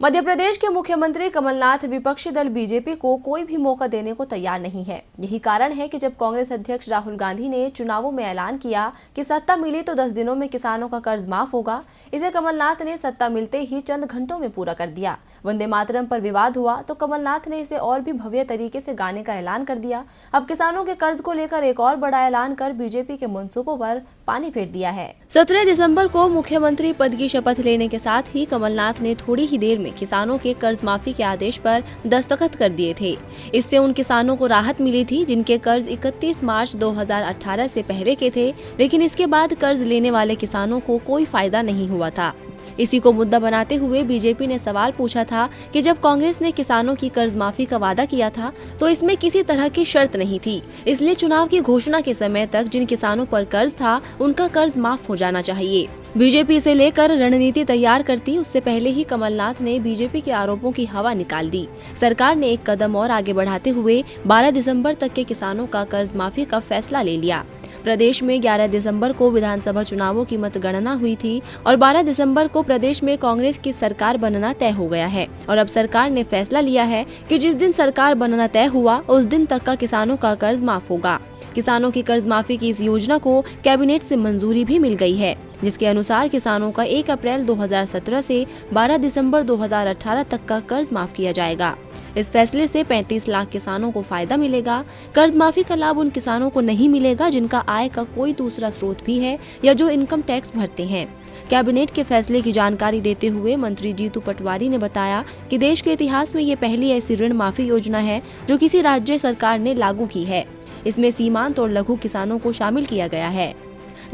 मध्य प्रदेश के मुख्यमंत्री कमलनाथ विपक्षी दल बीजेपी को कोई भी मौका देने को तैयार नहीं है। यही कारण है कि जब कांग्रेस अध्यक्ष राहुल गांधी ने चुनावों में ऐलान किया कि सत्ता मिली तो 10 दिनों में किसानों का कर्ज माफ होगा, इसे कमलनाथ ने सत्ता मिलते ही चंद घंटों में पूरा कर दिया। वंदे मातरम पर विवाद हुआ तो कमलनाथ ने इसे और भी भव्य तरीके से गाने का ऐलान कर दिया। अब किसानों के कर्ज को लेकर एक और बड़ा ऐलान कर बीजेपी के मंसूबों पर पानी फेर दिया है। 17 दिसंबर को मुख्यमंत्री पद की शपथ लेने के साथ ही कमलनाथ ने थोड़ी ही देर में किसानों के कर्ज माफी के आदेश पर दस्तखत कर दिए थे। इससे उन किसानों को राहत मिली थी जिनके कर्ज 31 मार्च 2018 से पहले के थे, लेकिन इसके बाद कर्ज लेने वाले किसानों को कोई फायदा नहीं हुआ था। इसी को मुद्दा बनाते हुए बीजेपी ने सवाल पूछा था कि जब कांग्रेस ने किसानों की कर्ज माफी का वादा किया था तो इसमें किसी तरह की शर्त नहीं थी, इसलिए चुनाव की घोषणा के समय तक जिन किसानों पर कर्ज था उनका कर्ज माफ हो जाना चाहिए। बीजेपी इसे लेकर रणनीति तैयार करती उससे पहले ही कमलनाथ ने बीजेपी के आरोपों की हवा निकाल दी। सरकार ने एक कदम और आगे बढ़ाते हुए 12 दिसंबर तक के किसानों का कर्ज माफी का फैसला ले लिया। प्रदेश में 11 दिसंबर को विधानसभा चुनावों की मतगणना हुई थी और 12 दिसंबर को प्रदेश में कांग्रेस की सरकार बनना तय हो गया है और अब सरकार ने फैसला लिया है कि जिस दिन सरकार बनना तय हुआ उस दिन तक का किसानों का कर्ज माफ होगा। किसानों की कर्ज माफी की इस योजना को कैबिनेट से मंजूरी भी मिल गई है, जिसके अनुसार किसानों का 1 अप्रैल 2017 से 12 दिसंबर 2018 तक का कर्ज माफ किया जाएगा। इस फैसले से 35 लाख किसानों को फायदा मिलेगा। कर्ज माफी का लाभ उन किसानों को नहीं मिलेगा जिनका आय का कोई दूसरा स्रोत भी है या जो इनकम टैक्स भरते हैं। कैबिनेट के फैसले की जानकारी देते हुए मंत्री जीतू पटवारी ने बताया कि देश के इतिहास में ये पहली ऐसी ऋण माफी योजना है जो किसी राज्य सरकार ने लागू की है। इसमें सीमांत और लघु किसानों को शामिल किया गया है।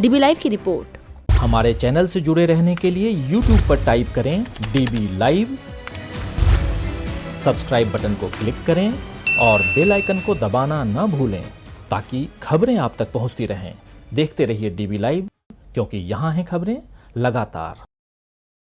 डीबी लाइव की रिपोर्ट। हमारे चैनल से जुड़े रहने के लिए YouTube पर टाइप करें डीबी लाइव, सब्सक्राइब बटन को क्लिक करें और बेल आइकन को दबाना न भूलें ताकि खबरें आप तक पहुंचती रहें। देखते रहिए डीबी लाइव, क्योंकि यहाँ हैं खबरें लगातार।